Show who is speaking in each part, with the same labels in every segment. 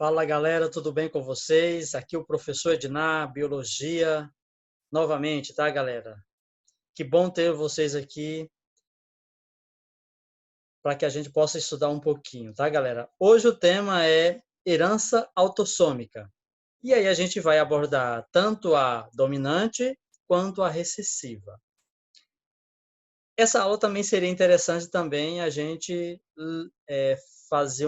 Speaker 1: Fala galera, tudo bem com vocês? Aqui é o professor Ednar, Biologia, novamente, tá galera? Que bom ter vocês aqui para que a gente possa estudar um pouquinho, tá galera? Hoje o tema é herança autossômica. E aí a gente vai abordar tanto a dominante quanto a recessiva. Essa aula também seria interessante também a gente fazer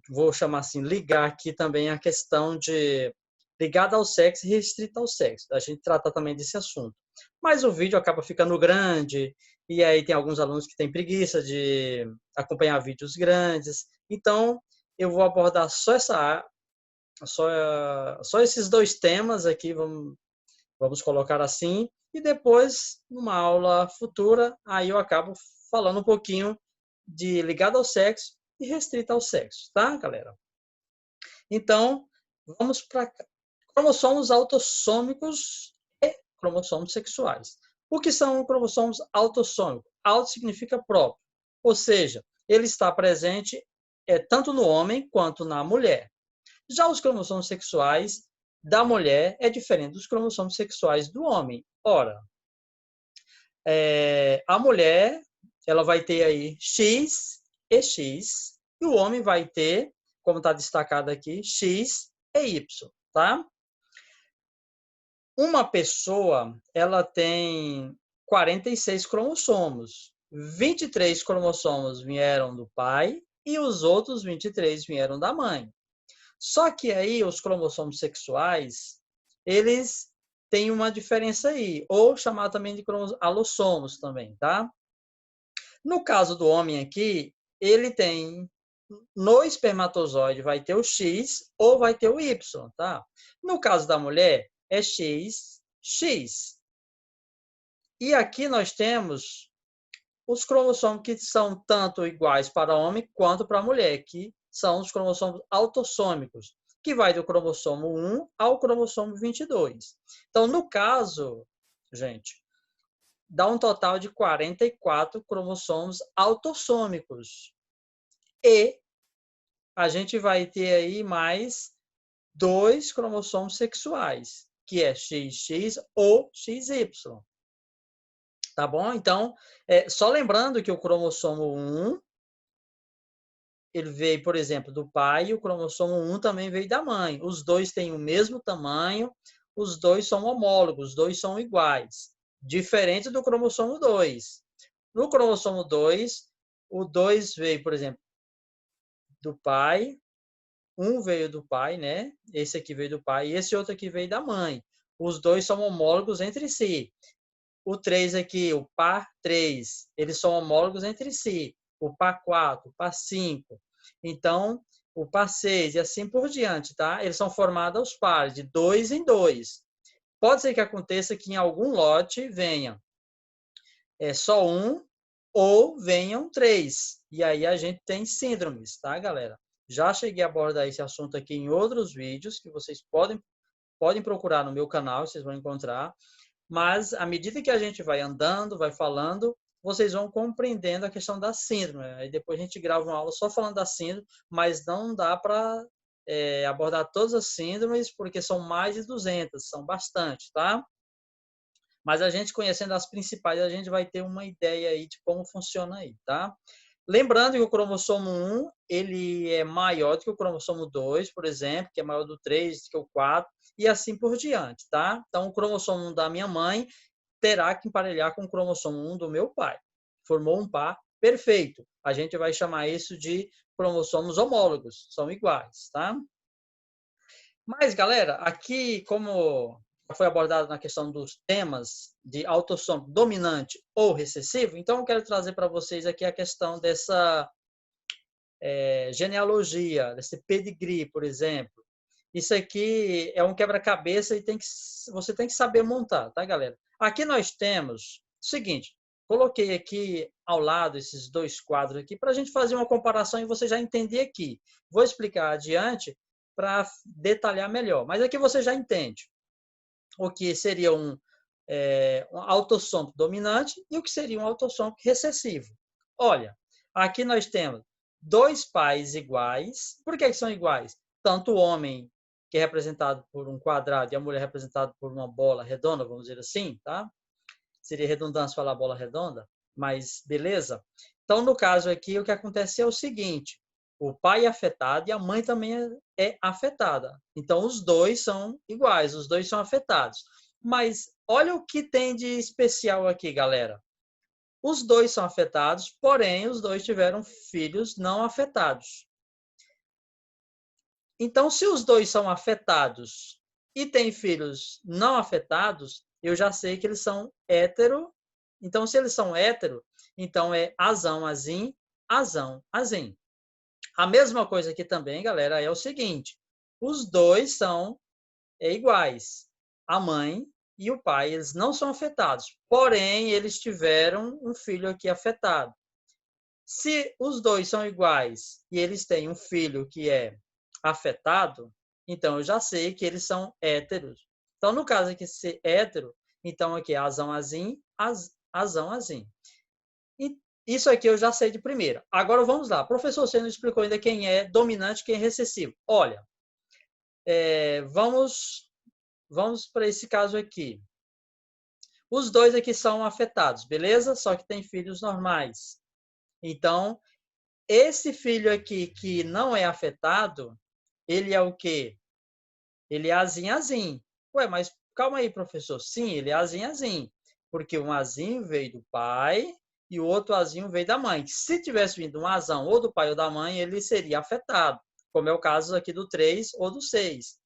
Speaker 1: vou chamar assim, ligar aqui também a questão de ligada ao sexo e restrita ao sexo. A gente trata também desse assunto. Mas o vídeo acaba ficando grande, e aí tem alguns alunos que têm preguiça de acompanhar vídeos grandes. Então, eu vou abordar só esses dois temas aqui, vamos colocar assim, e depois, numa aula futura, aí eu acabo falando um pouquinho de ligado ao sexo e restrita ao sexo, tá, galera? Então, vamos para cromossomos autossômicos e cromossomos sexuais. O que são cromossomos autossômicos? Auto significa próprio, ou seja, ele está presente tanto no homem quanto na mulher. Já os cromossomos sexuais da mulher é diferente dos cromossomos sexuais do homem. Ora, a mulher ela vai ter aí X e X, e o homem vai ter, como está destacado aqui, X e Y, tá? Uma pessoa, ela tem 46 cromossomos. 23 cromossomos vieram do pai e os outros 23 vieram da mãe. Só que aí os cromossomos sexuais, eles têm uma diferença aí, ou chamar também de alossomos também, tá? No caso do homem aqui, ele tem no espermatozoide vai ter o X ou vai ter o Y, tá? No caso da mulher, é X, X. E aqui nós temos os cromossomos que são tanto iguais para homem quanto para mulher, que são os cromossomos autossômicos, que vai do cromossomo 1 ao cromossomo 22. Então, no caso, gente, dá um total de 44 cromossomos autossômicos. E a gente vai ter aí mais 2 cromossomos sexuais, que é XX ou XY. Tá bom? Então, só lembrando que o cromossomo 1, ele veio, por exemplo, do pai, e o cromossomo 1 também veio da mãe. Os dois têm o mesmo tamanho, os dois são homólogos, os dois são iguais. Diferente do cromossomo 2. No cromossomo 2, o 2 veio, por exemplo, do pai, um veio do pai, né? Esse aqui veio do pai e esse outro aqui veio da mãe. Os dois são homólogos entre si. O 3 aqui, o par 3, eles são homólogos entre si. O par 4, o par 5. Então, o par 6 e assim por diante, tá? Eles são formados aos pares, de 2 em 2. Pode ser que aconteça que em algum lote venha só um ou venham 3. E aí a gente tem síndromes, tá, galera? Já cheguei a abordar esse assunto aqui em outros vídeos que vocês podem procurar no meu canal, vocês vão encontrar. Mas, à medida que a gente vai andando, vai falando, vocês vão compreendendo a questão da síndrome. Aí depois a gente grava uma aula só falando da síndrome, mas não dá para abordar todas as síndromes, porque são mais de 200, são bastante, tá? Mas a gente conhecendo as principais, a gente vai ter uma ideia aí de como funciona aí, tá? Lembrando que o cromossomo 1, ele é maior do que o cromossomo 2, por exemplo, que é maior do 3, que é o 4, e assim por diante, tá? Então, o cromossomo 1 da minha mãe terá que emparelhar com o cromossomo 1 do meu pai. Formou um par perfeito. A gente vai chamar isso de cromossomos homólogos, são iguais, tá? Mas, galera, aqui, como foi abordado na questão dos temas de autossômico dominante ou recessivo, então eu quero trazer para vocês aqui a questão dessa genealogia, desse pedigree, por exemplo. Isso aqui é um quebra-cabeça e você tem que saber montar, tá, galera? Aqui nós temos o seguinte, coloquei aqui ao lado esses dois quadros aqui para a gente fazer uma comparação e você já entender aqui. Vou explicar adiante para detalhar melhor, mas aqui você já entende o que seria um autossômico dominante e o que seria um autossômico recessivo. Olha, aqui nós temos dois pais iguais. Por que são iguais? tanto o homem, que é representado por um quadrado, e a mulher representada por uma bola redonda, vamos dizer assim, tá? Seria redundância falar bola redonda, mas beleza? Então, no caso aqui, o que acontece é o seguinte: o pai é afetado e a mãe também é afetada. Então, os dois são iguais, os dois são afetados. Mas olha o que tem de especial aqui, galera. Os dois são afetados, porém, os dois tiveram filhos não afetados. Então, se os dois são afetados e têm filhos não afetados, eu já sei que eles são hétero. Então, se eles são hétero, então é azão, azim, azão, azim. A mesma coisa aqui também, galera, é o seguinte: os dois são iguais. A mãe e o pai, eles não são afetados. Porém, eles tiveram um filho aqui afetado. Se os dois são iguais e eles têm um filho que é afetado, então eu já sei que eles são héteros. Então, no caso aqui, ser hétero, então aqui é azão, azim, azão, azim. E isso aqui eu já sei de primeira. Agora vamos lá. Professor, você não explicou ainda quem é dominante e quem é recessivo. Olha, vamos para esse caso aqui. Os dois aqui são afetados, beleza? Só que tem filhos normais. Então, esse filho aqui que não é afetado, ele é o quê? Ele é azim, azim. Ué, mas calma aí, professor. Sim, ele é azim, azim. Porque um azinho veio do pai e o outro azinho veio da mãe. Se tivesse vindo um azão ou do pai ou da mãe, ele seria afetado. Como é o caso aqui do 3 ou do 6.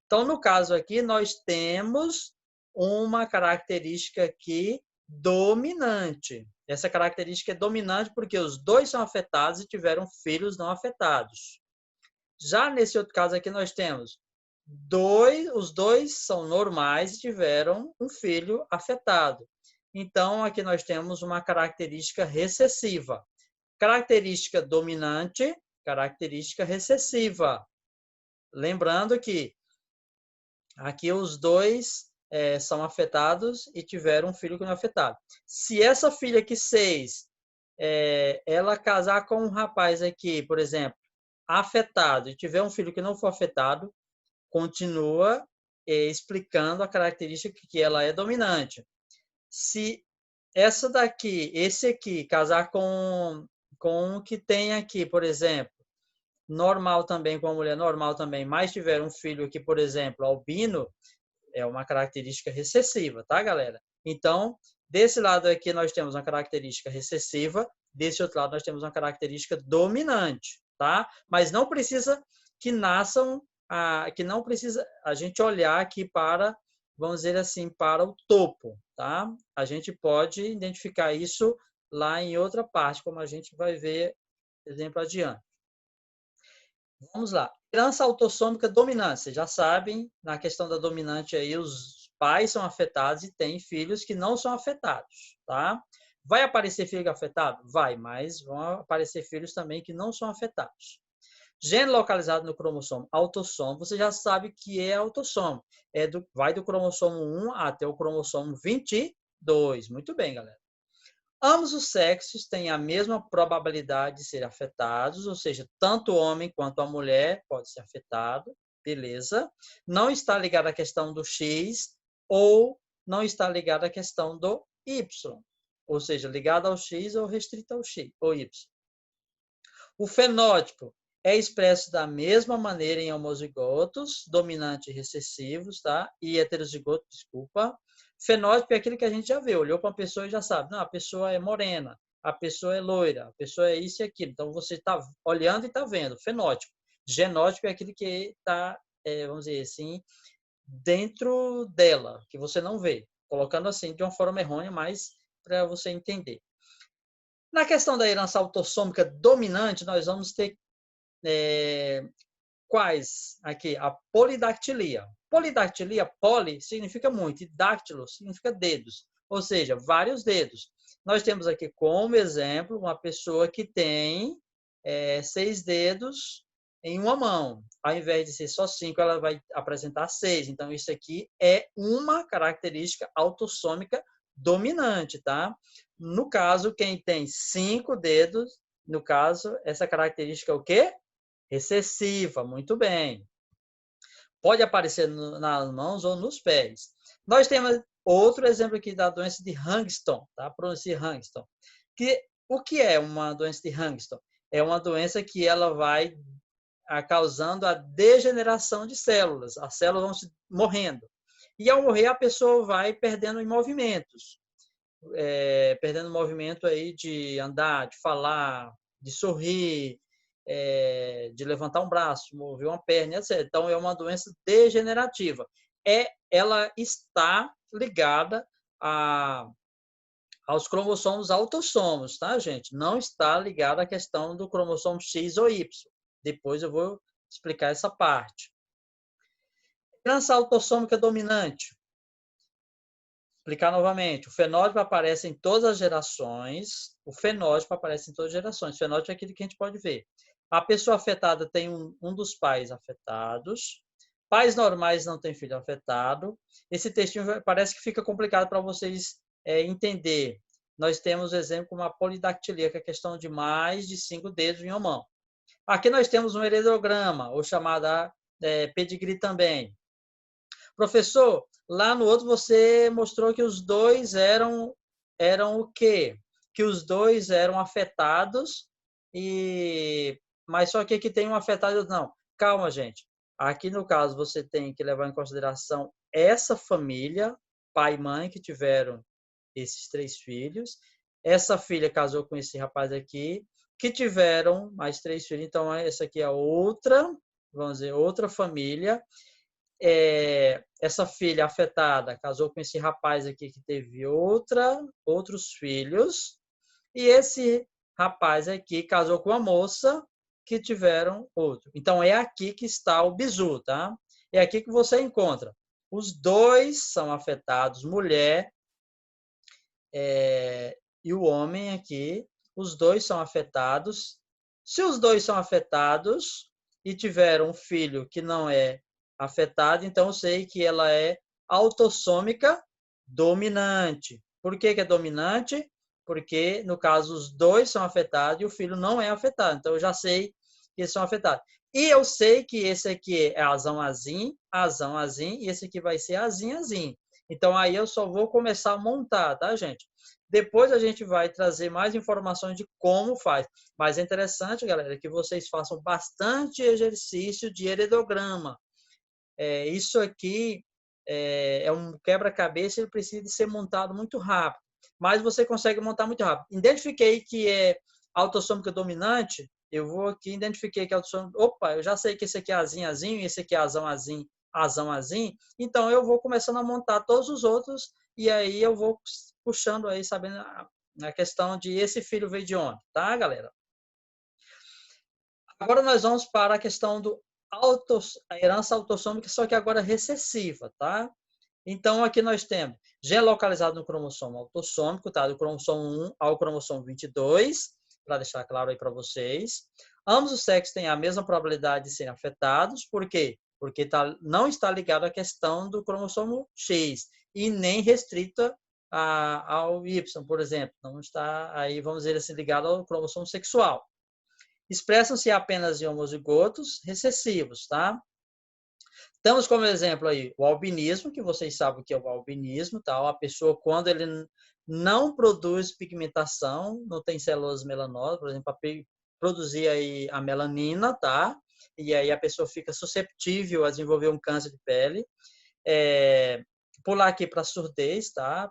Speaker 1: Então, no caso aqui, nós temos uma característica aqui dominante. Essa característica é dominante porque os dois são afetados e tiveram filhos não afetados. Já nesse outro caso aqui, nós temos os dois são normais e tiveram um filho afetado. Então, aqui nós temos uma característica recessiva. Característica dominante, característica recessiva. Lembrando que aqui os dois são afetados e tiveram um filho que não é afetado. Se essa filha aqui, 6, ela casar com um rapaz aqui, por exemplo, afetado, e tiver um filho que não for afetado, continua explicando a característica que ela é dominante. Se essa daqui, esse aqui, casar com o que tem aqui, por exemplo, normal também, com a mulher normal também, mas tiver um filho aqui, por exemplo, albino, é uma característica recessiva, tá, galera? Então, desse lado aqui nós temos uma característica recessiva, desse outro lado nós temos uma característica dominante, tá? Mas não precisa que nasçam, que não precisa a gente olhar aqui para, vamos dizer assim, para o topo, tá? A gente pode identificar isso lá em outra parte, como a gente vai ver exemplo adiante. Vamos lá. Herança autossômica dominante. Vocês já sabem, na questão da dominante aí, os pais são afetados e têm filhos que não são afetados, tá? Vai aparecer filho afetado? Vai, mas vão aparecer filhos também que não são afetados. Gene localizado no cromossomo autossomo, você já sabe que é autossomo. Vai do cromossomo 1 até o cromossomo 22. Muito bem, galera. Ambos os sexos têm a mesma probabilidade de ser afetados, ou seja, tanto o homem quanto a mulher pode ser afetado, beleza? Não está ligado à questão do X ou não está ligado à questão do Y, ou seja, ligado ao X ou restrito ao X ou Y. O fenótipo é expresso da mesma maneira em homozigotos, dominante e recessivos, tá? E heterozigoto, desculpa. Fenótipo é aquilo que a gente já vê, olhou para uma pessoa e já sabe, não, a pessoa é morena, a pessoa é loira, a pessoa é isso e aquilo. Então, você está olhando e está vendo. Fenótipo. Genótipo é aquilo que está, vamos dizer assim, dentro dela, que você não vê. Colocando assim de uma forma errônea, mas para você entender. Na questão da herança autossômica dominante, nós vamos ter quais? Aqui, a polidactilia. Polidactilia, poli, significa muito, e dáctilo significa dedos, ou seja, vários dedos. Nós temos aqui como exemplo uma pessoa que tem 6 dedos em uma mão. Ao invés de ser só 5, ela vai apresentar 6. Então, isso aqui é uma característica autossômica dominante, tá? No caso, quem tem 5 dedos, no caso, essa característica é o quê? Recessiva, muito bem. Pode aparecer nas mãos ou nos pés. Nós temos outro exemplo aqui da doença de Huntington, tá? Pronuncia Huntington. O que é uma doença de Huntington? É uma doença que ela vai causando a degeneração de células. As células vão se morrendo. E ao morrer, a pessoa vai perdendo em movimentos. Perdendo movimento aí de andar, de falar, de sorrir, de levantar um braço, mover uma perna, etc. Então, é uma doença degenerativa. Ela está ligada aos cromossomos autossomos, tá, gente? Não está ligada à questão do cromossomo X ou Y. Depois eu vou explicar essa parte. Herança autossômica dominante. Explicar novamente. O fenótipo aparece em todas as gerações. O fenótipo aparece em todas as gerações. O fenótipo é aquilo que a gente pode ver. A pessoa afetada tem um dos pais afetados. Pais normais não têm filho afetado. Esse textinho parece que fica complicado para vocês entender. Nós temos exemplo como a polidactilia, que é a questão de mais de 5 dedos em uma mão. Aqui nós temos um heredograma, ou chamada pedigree também. Professor, lá no outro você mostrou que os dois eram o quê? Que os dois eram afetados, mas só que aqui tem um afetado. Não, calma, gente. Aqui no caso você tem que levar em consideração essa família, pai e mãe que tiveram esses 3 filhos. Essa filha casou com esse rapaz aqui, que tiveram mais 3 filhos. Então, essa aqui é outra, vamos dizer, outra família. Essa filha afetada casou com esse rapaz aqui que teve outros filhos, e esse rapaz aqui casou com a moça que tiveram outro. Então, é aqui que está o bizu, tá? É aqui que você encontra. Os dois são afetados, mulher e o homem aqui, os dois são afetados. Se os dois são afetados e tiveram um filho que não é afetado, então eu sei que ela é autossômica dominante. Por que é dominante? Porque, no caso, os dois são afetados e o filho não é afetado. Então, eu já sei que eles são afetados. E eu sei que esse aqui é azão, azim, e esse aqui vai ser azim, azim. Então, aí eu só vou começar a montar, tá, gente? Depois a gente vai trazer mais informações de como faz. Mas é interessante, galera, que vocês façam bastante exercício de heredograma. Isso aqui é um quebra-cabeça, ele precisa ser montado muito rápido. Mas você consegue montar muito rápido. Identifiquei que é autossômica dominante, eu vou aqui, identifiquei que é autossômica. Opa, eu já sei que esse aqui é azinho, azinho, esse aqui é azão, azim, azão, azim. Então, eu vou começando a montar todos os outros e aí eu vou puxando aí, sabendo a questão de esse filho veio de onde, tá, galera? Agora nós vamos para a questão a herança autossômica, só que agora recessiva, tá? Então, aqui nós temos gene localizado no cromossomo autossômico, tá? Do cromossomo 1 ao cromossomo 22, para deixar claro aí para vocês. Ambos os sexos têm a mesma probabilidade de serem afetados. Por quê? Porque não está ligado à questão do cromossomo X e nem restrita ao Y, por exemplo. Não está aí, vamos dizer assim, ligado ao cromossomo sexual. Expressam-se apenas em homozigotos recessivos, tá? Temos como exemplo aí o albinismo, que vocês sabem o que é o albinismo, tá? A pessoa, quando ele não produz pigmentação, não tem células melanosas, por exemplo, para produzir aí a melanina, tá? E aí a pessoa fica susceptível a desenvolver um câncer de pele. Pular aqui para a surdez, tá?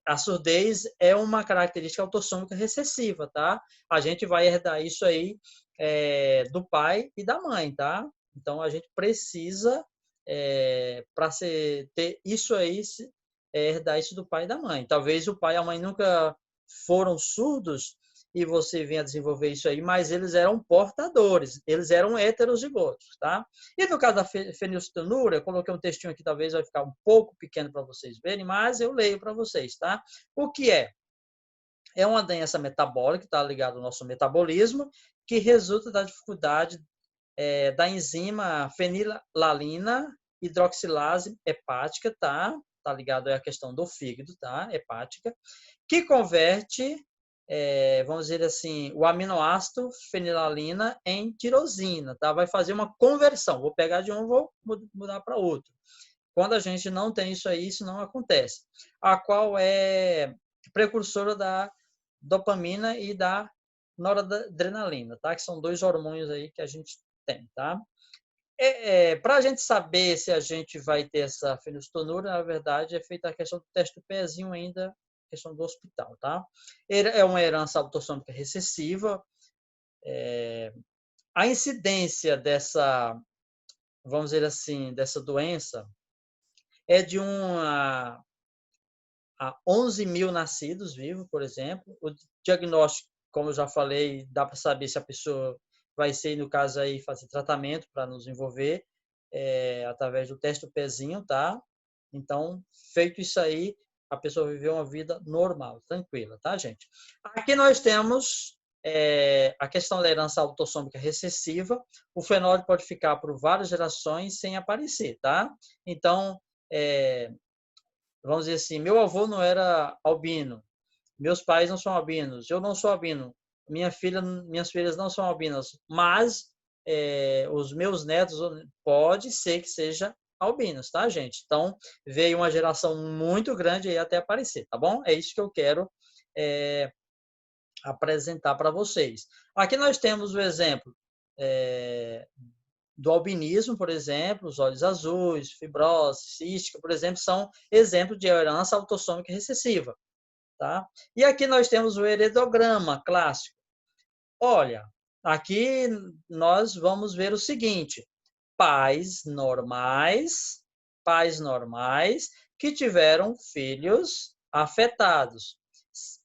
Speaker 1: A surdez é uma característica autossômica recessiva, tá? A gente vai herdar isso aí do pai e da mãe, tá? Então, a gente precisa, para ter isso aí, herdar isso do pai e da mãe. Talvez o pai e a mãe nunca foram surdos e você venha desenvolver isso aí, mas eles eram portadores, eles eram heterozigotos, tá? E no caso da fenilcetonúria, eu coloquei um textinho aqui, talvez vai ficar um pouco pequeno para vocês verem, mas eu leio para vocês, tá? O que é? É uma doença metabólica, está ligada ao nosso metabolismo, que resulta da dificuldade da enzima fenilalina hidroxilase hepática, tá? Tá ligado à questão do fígado, tá? Hepática, que converte vamos dizer assim, o aminoácido fenilalina em tirosina, tá? Vai fazer uma conversão. Vou pegar de um, vou mudar para outro. Quando a gente não tem isso aí, isso não acontece. A qual é precursora da dopamina e da noradrenalina, tá? Que são dois hormônios aí que a gente tem, tá? Para a gente saber se a gente vai ter essa fenilocetonúria, na verdade, é feita a questão do teste do pezinho ainda, questão do hospital, tá? É uma herança autossômica recessiva. A incidência dessa, vamos dizer assim, dessa doença é de 1 a 11 mil nascidos vivos, por exemplo. O diagnóstico, como eu já falei, dá para saber se a pessoa vai ser, no caso aí, fazer tratamento para nos envolver, através do teste do pezinho, tá? Então, feito isso aí, a pessoa viveu uma vida normal, tranquila, tá, gente? Aqui nós temos a questão da herança autossômica recessiva. O fenótipo pode ficar por várias gerações sem aparecer, tá? Então, vamos dizer assim, meu avô não era albino, meus pais não são albinos, eu não sou albino, minhas filhas não são albinas, mas os meus netos pode ser que seja albinos, tá, gente? Então, veio uma geração muito grande aí até aparecer, tá bom? É isso que eu quero apresentar para vocês. Aqui nós temos o exemplo do albinismo, por exemplo, os olhos azuis, fibrose cística, por exemplo, são exemplos de herança autossômica recessiva. Tá? E aqui nós temos o heredograma clássico. Olha, aqui nós vamos ver o seguinte: pais normais que tiveram filhos afetados.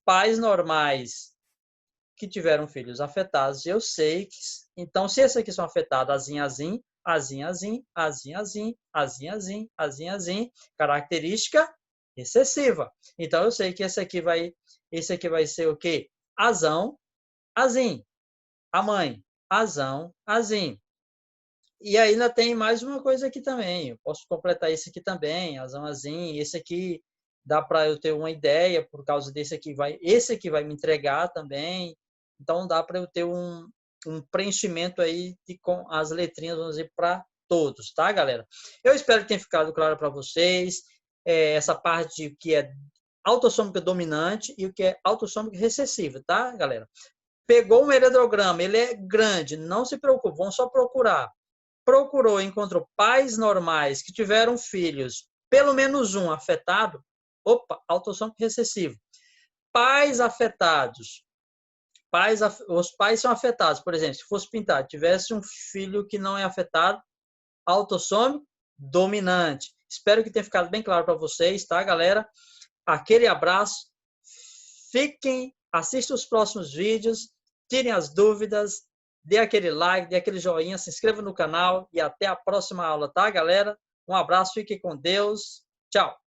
Speaker 1: Pais normais que tiveram filhos afetados, eu sei que, então, se esses aqui são afetados, azim, característica recessiva. Então, eu sei que esse aqui vai ser o quê? Azão, azim. A mãe, azão, azim. E ainda tem mais uma coisa aqui também. Eu posso completar esse aqui também, azão, azim. Esse aqui dá para eu ter uma ideia, por causa esse aqui vai me entregar também. Então dá para eu ter um preenchimento aí com as letrinhas, vamos dizer, para todos, tá, galera? Eu espero que tenha ficado claro para vocês essa parte de que é autossômica dominante e o que é autossômica recessiva, tá, galera? Pegou um heredograma, ele é grande, não se preocupe, vão só procurar. Procurou, encontrou pais normais que tiveram filhos, pelo menos um afetado, opa, autossômico recessivo. Pais afetados, os pais são afetados, por exemplo, se fosse pintado, tivesse um filho que não é afetado, autossômico dominante. Espero que tenha ficado bem claro para vocês, tá, galera? Aquele abraço, assistam os próximos vídeos, tirem as dúvidas, dê aquele like, dê aquele joinha, se inscreva no canal e até a próxima aula, tá, galera? Um abraço, fiquem com Deus. Tchau!